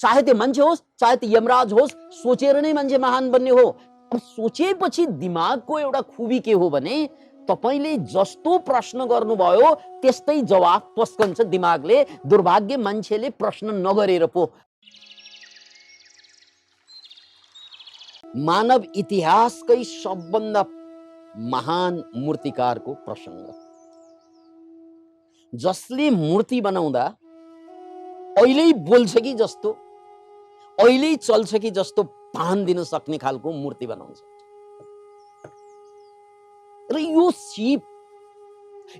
चाहे त्यो मान्छे होस् चाहे त्यो यमराज होस्, सोचेर नै मान्छे महान बन्ने हो। अब सोचेपछि दिमागको एउटा खुबी के हो भने तपाईले जस्तो प्रश्न गर्नुभयो त्यस्तै जवाफ पस्कन्छ दिमागले। दुर्भाग्य मान्छेले प्रश्न नगरेर पो। मानव इतिहासकै सबभन्दा महान मूर्तिकारको प्रसंग, जसले मूर्ति बनाउँदा अहिले बोल्छ कि जस्तो, अहिले चल्छ कि जस्तो भान दिन सक्ने खालको मूर्ति बनाउँछ। र यो सिप,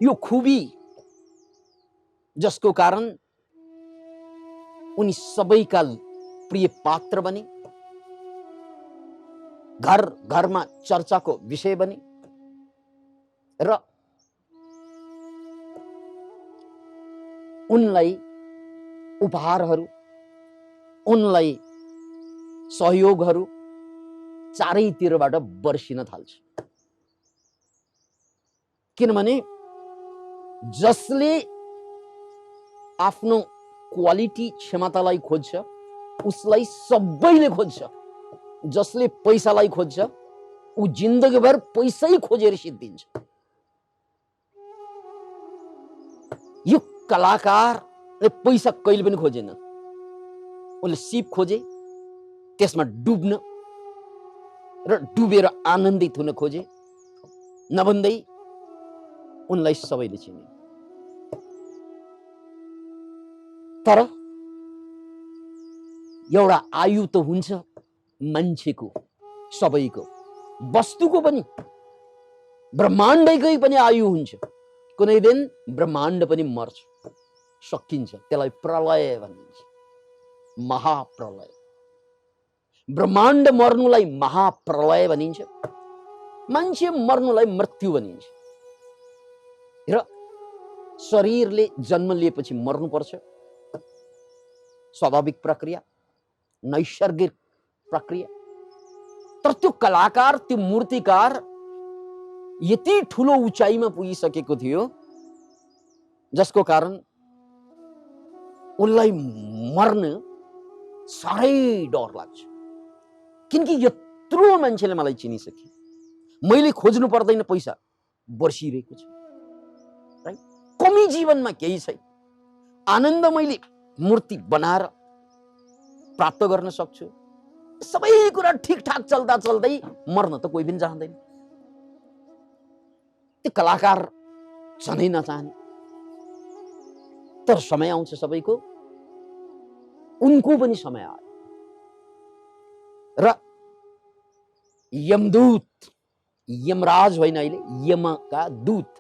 यो खुबी जसको कारण उनी सबैका प्रिय पात्र बने, घर घरमा चर्चाको विषय बने र उनलाई उपहारहरू, उनलाई सहयोगहरू चारैतिरबाट बर्सिन थाल्छ। किनभने जसले आफ्नो क्वालिटी क्षमतालाई खोज्छ उसलाई सबैले खोज्छ। जसले पैसालाई खोज्छ ऊ जिन्दगीभर पैसै खोजेर सिद्धिन्छ। यो कलाकारले पैसा कहिले पनि खोजेन। उसले सिप खोजे, त्यसमा डुब्न र डुबेर आनन्दित हुन खोजे, नभन्दै उनलाई सबैले चिने। तर एउटा आयु त हुन्छ मान्छेको, सबैको, वस्तुको पनि, ब्रह्माण्डकै पनि आयु हुन्छ। कुनै दिन ब्रह्माण्ड पनि मर्छ, सकिन्छ। त्यसलाई प्रलय भनिन्छ, महाप्रलय। ब्रह्माण्ड मर्नुलाई महाप्रलय भनिन्छ, मान्छे मर्नुलाई मृत्यु भनिन्छ। र शरीरले जन्म लिएपछि मर्नुपर्छ, स्वाभाविक प्रक्रिया, नैसर्गिक प्रक्रिया। तर त्यो कलाकार, त्यो मूर्तिकार यति ठुलो उचाइमा पुगिसकेको थियो जसको कारण उनलाई मर्न साह्रै डर लाग्छ। किनकि यत्रो मान्छेले मलाई चिनिसके, मैले खोज्नु पर्दैन, पैसा बर्सिरहेको छ, राइट? कमी जीवनमा केही छैन, आनन्द मैले मूर्ति बनाएर प्राप्त गर्न सक्छु। सबै कुरा ठिकठाक चल्दा चल्दै मर्न त कोही पनि चाहँदैन। त्यो कलाकार झनै नचाहने। तर समय आउँछ सबैको, उनको पनि समय आयो र यमदूत, यमराज होइन, अहिले यमका दूत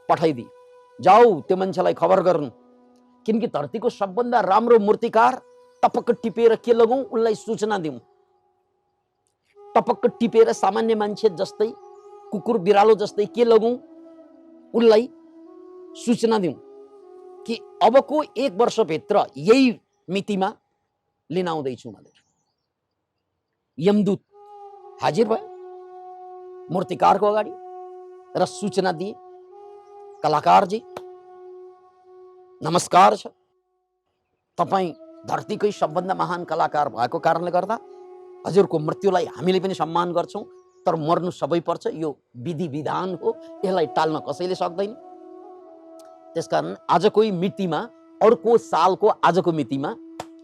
पठाइदिए, जाऊ त्यो मान्छेलाई खबर गर्नु, किनकि धरतीको सबभन्दा राम्रो मूर्तिकार, टपक्क टिपेर के लगौं, उनलाई सूचना दिउँ। टपक्क टिपेर सामान्य मान्छे जस्तै, कुकुर बिरालो जस्तै के लगौं, उनलाई सूचना दिउँ कि अबको 1 वर्षभित्र यही मितिमा लिन आउँदैछु भनेर। यमदूत हाजिर भयो मूर्तिकारको अगाडि र सूचना दिए, कलाकारजी नमस्कार छ, तपाईं धरतीकै सबभन्दा महान कलाकार भएको कारणले गर्दा हजुरको मृत्युलाई हामीले पनि सम्मान गर्छौं, तर मर्नु सबै पर्छ, यो विधि विधान हो, यसलाई टाल्न कसैले सक्दैन। त्यसकारण आजको मितिमा, अर्को सालको आजको मितिमा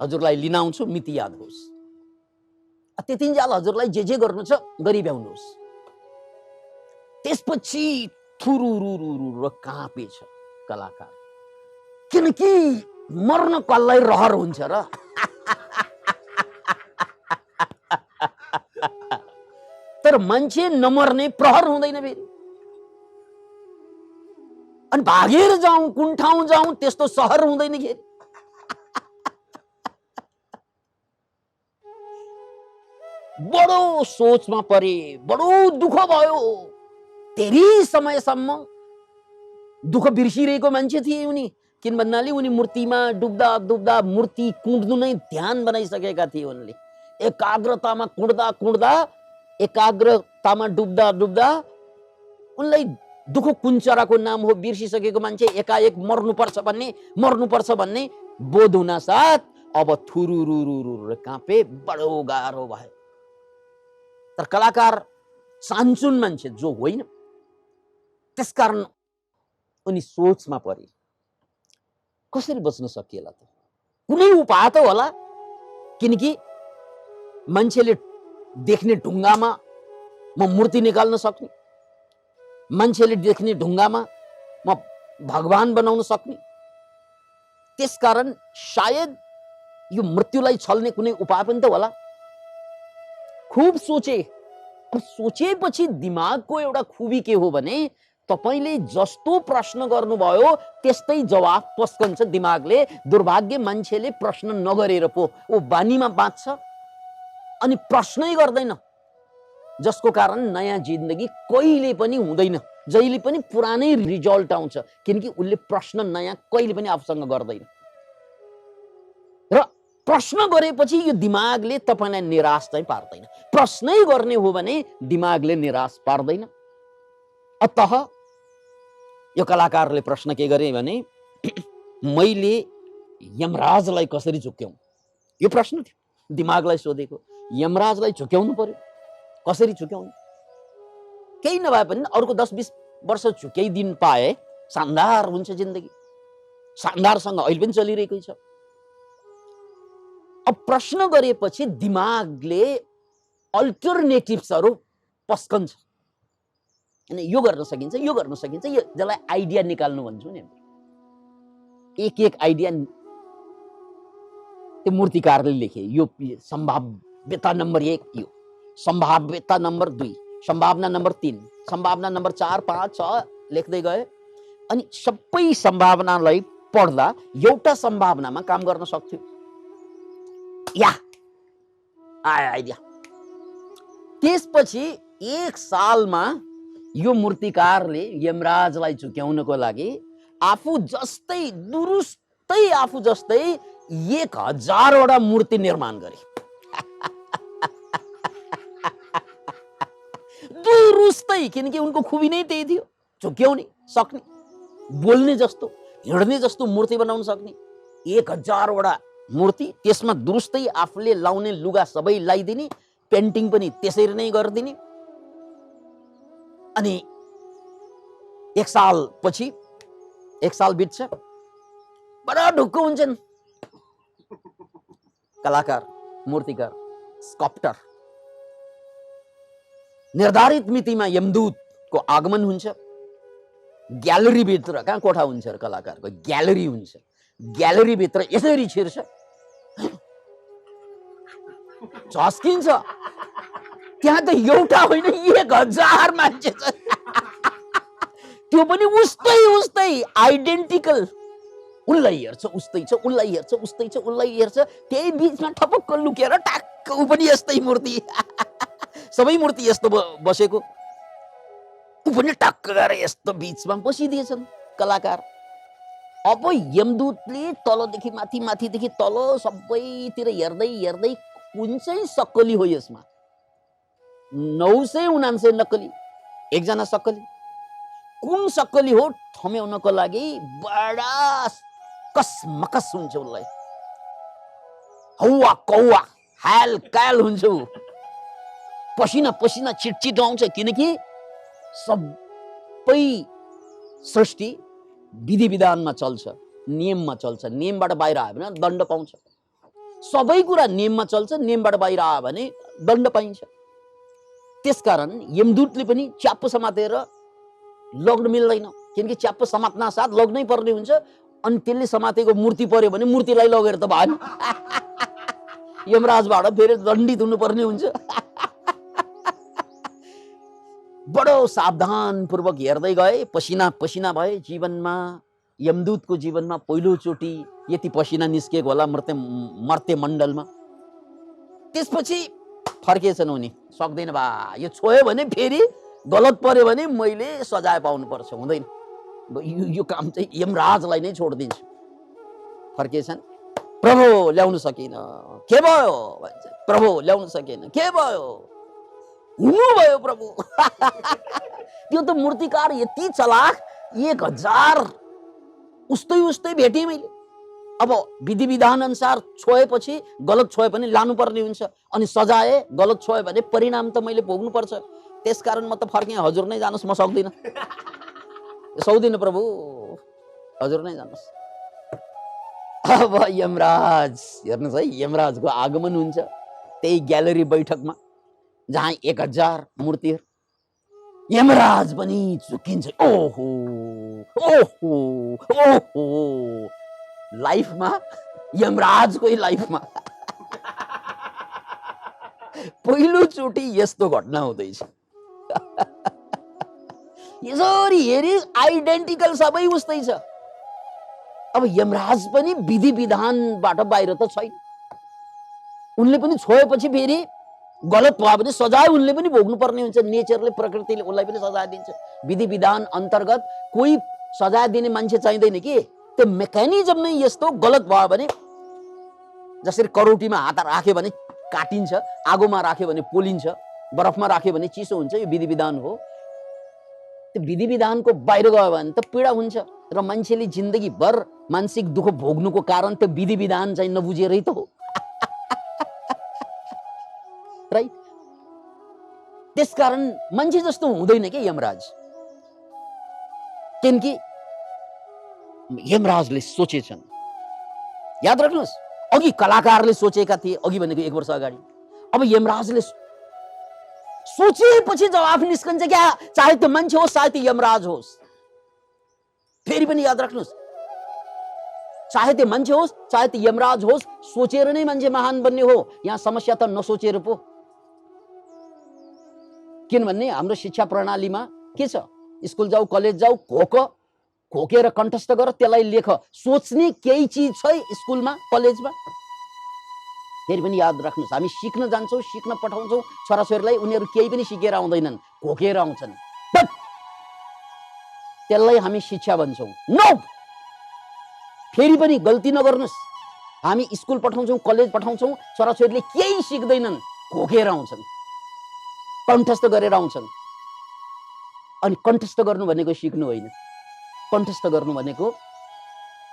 हजुरलाई लिन आउँछु, मिति याद होस्। त्यतिन्जेल हजुरलाई जे गर्नु छ गरी भ्याउनुहोस्। त्यसपछि थुरुरुरुरु काँपेछ कलाकार, किनकि मर्न कसलाई रहर हुन्छ र। तर मान्छे नमर्ने प्रहर हुँदैन फेरि। अनि भागेर जाउँ, कुन ठाउँ जाउँ, त्यस्तो सहर हुँदैन फेरि। बडो सोचमा परे, बडो दुःख भयो। धेरै समयसम्म दुःख बिर्सिरहेको मान्छे थिए उनी। किन भन्नाले उनी मूर्तिमा डुब्दा डुब्दा मूर्ति कुँड्नु नै ध्यान बनाइसकेका थिए उनले। एकाग्रतामा कुँड्दा कुँड्दा, एकाग्रतामा डुब्दा डुब्दा उनलाई दुःख कुञ्चराको नाम हो बिर्सिसकेको मान्छे एकाएक मर्नुपर्छ भन्ने बोध हुन साथ अब थुरुरुरुरु काँपे, बडो गाह्रो भयो। तर कलाकार चान्चुन मान्छे जो होइन, त्यसकारण उनी सोचमा परे, कसरी बच्न सकिएला त? कुनै उपाय त होला, किनकि मान्छेले देख्ने ढुङ्गामा म मूर्ति निकाल्न सक्ने, मान्छेले देख्ने ढुङ्गामा म भगवान बनाउन सक्ने। त्यसकारण सायद यो मृत्युलाई छल्ने कुनै उपाय पनि त होला। खूब सोचे। अब सोचेपछि दिमागको एउटा खुबी के हो भने, तपाईले जस्तो प्रश्न गर्नुभयो त्यस्तै जवाफ पस्कन्छ दिमागले। दुर्भाग्य मान्छेले प्रश्न नगरेर पो ऊ बानीमा बाँच्छ अनि प्रश्नै गर्दैन, जसको कारण नयाँ जिन्दगी कहिले पनि हुँदैन, जहिले पनि पुरानै रिजल्ट आउँछ, किनकि उसले प्रश्न नयाँ कहिले पनि आफूसँग गर्दैन। र प्रश्न गरेपछि यो दिमागले तपाईलाई निराश चाहिँ पार्दैन। प्रश्नै गर्ने हो भने दिमागले निराश पार्दैन। अतः यो कलाकारले प्रश्न के गरे भने, मैले यमराजलाई कसरी झुक्क्याउँ? यो प्रश्न थियो, दिमागलाई सोधेको। यमराजलाई झुक्क्याउनु पर्यो, कसरी झुक्क्याउनु? केही नभए पनि अर्को 10-20 वर्ष झुक्क्याइदिन पाए शानदार हुन्छ जिन्दगी। शानदारसँग अहिले पनि चलिरहेकै छ। अब प्रश्न गरेपछि दिमागले अल्टरनेटिभ्सहरू पस्कन्छ। अनि यो गर्न सकिन्छ, यो गर्न सकिन्छ, यो जसलाई आइडिया निकाल्नु भन्छौँ नि। एक एक आइडिया त्यो मूर्तिकारले लेखे। यो संभाव्यता नम्बर 1, यो संभाव्यता नम्बर 2, संभावना नम्बर 3, संभावना नम्बर 4, 5, 6 लेख्दै गए। अनि सबै सम्भावनालाई पढ्दा एउटा सम्भावनामा काम गर्न सक्थ्यो। या आयो आइडिया। त्यसपछि 1 सालमा यो मूर्तिकारले यमराजलाई झुक्याउनको लागि आफू जस्तै दुरुस्तै आफू जस्तै 1000 वटा मूर्ति निर्माण गरे। दुरुस्तै, किनकि उनको खुबी नै त्यही थियो, झुक्याउने सक्ने, बोल्ने जस्तो, हिँड्ने जस्तो मूर्ति बनाउन सक्ने। 1000 वटा मूर्ति, त्यसमा दुरुस्तै आफूले लाउने लुगा सबै लाइदिने, पेन्टिङ पनि त्यसरी नै गरिदिने। अनि 1 साल पछि, 1 साल बित्छ, बडा ढुक्क हुन्छन् कलाकार, मूर्तिकार, स्कल्प्टर। निर्धारित मितिमा यमदूतको आगमन हुन्छ। ग्यालरी भित्र, कहाँ कोठा हुन्छ र कलाकारको, ग्यालरी हुन्छ। ग्यालरी भित्र यसरी छिर्छ, झस्किन्छ। त्यहाँ त एउटा होइन 1000 मान्छे छ। त्यो पनि उस्तै उस्तै आइडेन्टिकल। उनलाई हेर्छ उस्तै छ, उनलाई हेर्छ उस्तै छ, उनलाई हेर्छ। त्यही बीचमा ठपक्क लुकेर टाक्क ऊ पनि यस्तै मूर्ति। सबै मूर्ति यस्तो बसेको, ऊ पनि टक्क गएर यस्तो बीचमा बसिदिएछन् कलाकार। अब यमदूतले तलदेखि माथि, माथिदेखि तल सबैतिर हेर्दै हेर्दै कुन चाहिँ सक्कली हो यसमा? 999 नक्कली, एकजना सक्कली। कुन सक्कली हो ठम्याउनको लागि बडा कसमकस हुन्छ उसलाई। हौवा कौवा हाल काल हुन्छ, पसिना पसिना चिटचिट आउँछ, किनकि सबै सृष्टि विधि विधानमा चल्छ, नियममा चल्छ। नियमबाट बाहिर आयो भने दण्ड पाउँछ। सबै कुरा नियममा चल्छ, नियमबाट बाहिर आयो भने दण्ड पाइन्छ। त्यसकारण यमदूतले पनि च्याप्प समातेर लग्न मिल्दैन, किनकि च्याप्प समात्न साथ लग्नै पर्ने हुन्छ। अनि त्यसले समातेको मूर्ति पर्यो भने मूर्तिलाई लगेर त भएन, यमराजबाट फेरि दण्डित हुनुपर्ने हुन्छ। बडो सावधान पूर्वक हेर्दै गए, पसिना पसिना भए। जीवनमा, यमदूतको जीवनमा पहिलोचोटि यति पसिना निस्केको होला मर्त्य मण्डलमा। त्यसपछि फर्केछन् उनी, सक्दैन बा, यो छोयो भने फेरि गलत पर्यो भने मैले सजाय पाउनु पर्छ, हुँदैन, यो काम चाहिँ यमराजलाई नै छोडिदिन्छु। फर्केछन्। प्रभु ल्याउन सकिन, के भयो भन्छ। प्रभु ल्याउन सकिन, के भयो? हुनुभयो प्रभु। त्यो त मूर्तिकार यति चलाक, 1000 उस्तै उस्तै भेटेँ मैले। अब विधि विधान अनुसार छोएपछि गलत छोए पनि लानुपर्ने हुन्छ, अनि सजाय गलत छोए भने परिणाम त मैले भोग्नुपर्छ। त्यसकारण म त फर्केँ, हजुर नै जानुहोस्, म सक्दिनँ, सक्दिनँ प्रभु, हजुर नै जानुहोस्। अब यमराज हेर्नुहोस् है, यमराजको आगमन हुन्छ त्यही ग्यालरी बैठकमा जहाँ 1000 मूर्तिहरू। यमराज पनि झुकिन्छ, ओहो ओहो ओहो, लाइफमा, यमराजकै लाइफमा पहिलोचोटि यस्तो घटना हुँदैछ। यसरी हेरी आइडेन्टिकल सबै उस्तै छ। अब यमराज पनि विधि विधानबाट बाहिर त छैन, उनले पनि छोएपछि फेरि गलत भयो भने सजाय उनले पनि भोग्नु पर्ने हुन्छ। नेचरले, प्रकृतिले उसलाई पनि सजाय दिन्छ। विधि विधान अन्तर्गत कोही सजाय दिने मान्छे चाहिँदैन कि, त्यो मेकानिजम नै यस्तो, गलत भयो भने जसरी करौटीमा हात राख्यो भने काटिन्छ, आगोमा राख्यो भने पोलिन्छ, बरफमा राख्यो भने चिसो हुन्छ, यो विधि विधान हो। त्यो विधि विधानको बाहिर गयो भने त पीडा हुन्छ, र मान्छेले जिन्दगीभर मानसिक दुःख भोग्नुको कारण त्यो विधि विधान चाहिँ नबुझेरै त हो, राइट? त्यसकारण मान्छे जस्तो हुँदैन के यमराज, किनकि यमराजले सोचेछन्। याद राख्नुहोस्, अघि कलाकारले सोचेका थिए, अघि भनेको 1 वर्ष अगाडि। अब यमराजले सोचेपछि जवाफ निस्कन्छ क्या, चाहे त्यो मान्छे होस् चाहे त्यो यमराज होस्। फेरि पनि याद राख्नुहोस्, चाहे त्यो मान्छे होस् चाहे त्यो यमराज होस्, सोचेर नै मान्छे महान बन्ने हो। यहाँ समस्या त नसोचेर पो। किनभने हाम्रो शिक्षा प्रणालीमा के छ, स्कुल जाऊ, कलेज जाऊ, घोकेर कण्ठस्थ गर, त्यसलाई लेख। सोच्ने केही चिज छ स्कुलमा, कलेजमा? फेरि पनि याद राख्नुहोस्, हामी सिक्न जान्छौँ, सिक्न पठाउँछौँ छोराछोरीलाई, उनीहरू केही पनि सिकेर आउँदैनन्, घोकेर आउँछन्। त्यसलाई हामी शिक्षा भन्छौँ। नो, फेरि पनि गल्ती नगर्नुहोस्। हामी स्कुल पठाउँछौँ, कलेज पठाउँछौँ, छोराछोरीले केही सिक्दैनन्, घोकेर आउँछन्, कण्ठस्थ गरेर आउँछन्। अनि कण्ठस्थ गर्नु भनेको सिक्नु होइन, कण्ठस्थ गर्नु भनेको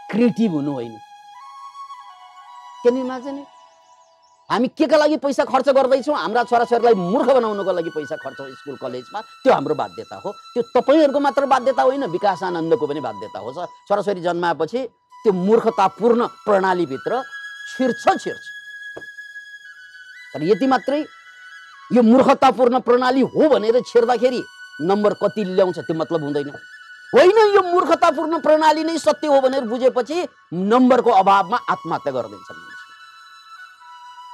क्रिएटिभ हुनु होइन। किनभने हामी केका लागि पैसा खर्च गर्दैछौँ? हाम्रा छोराछोरीलाई मूर्ख बनाउनको लागि पैसा खर्च स्कुल कलेजमा, त्यो हाम्रो बाध्यता हो। त्यो तपाईँहरूको मात्र बाध्यता होइन, विकासानन्दको पनि बाध्यता हो। छोराछोरी जन्माएपछि त्यो मूर्खतापूर्ण प्रणालीभित्र छिर्छ। तर यति मात्रै, यो मूर्खतापूर्ण प्रणाली हो भनेर छिर्दाखेरि नम्बर कति ल्याउँछ त्यो मतलब हुँदैन। होइन, यो मूर्खतापूर्ण प्रणाली नै सत्य हो भनेर बुझेपछि नम्बरको अभावमा आत्महत्या गर्दैछन् मान्छे।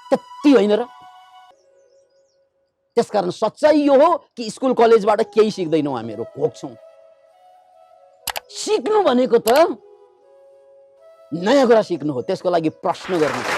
त्यति होइन र? त्यसकारण सच्चाइ यो हो कि स्कुल कलेजबाट केही सिक्दैनौँ, हामीहरू भोग्छौँ। सिक्नु भनेको त नयाँ कुरा सिक्नु हो, त्यसको लागि प्रश्न गर्नु।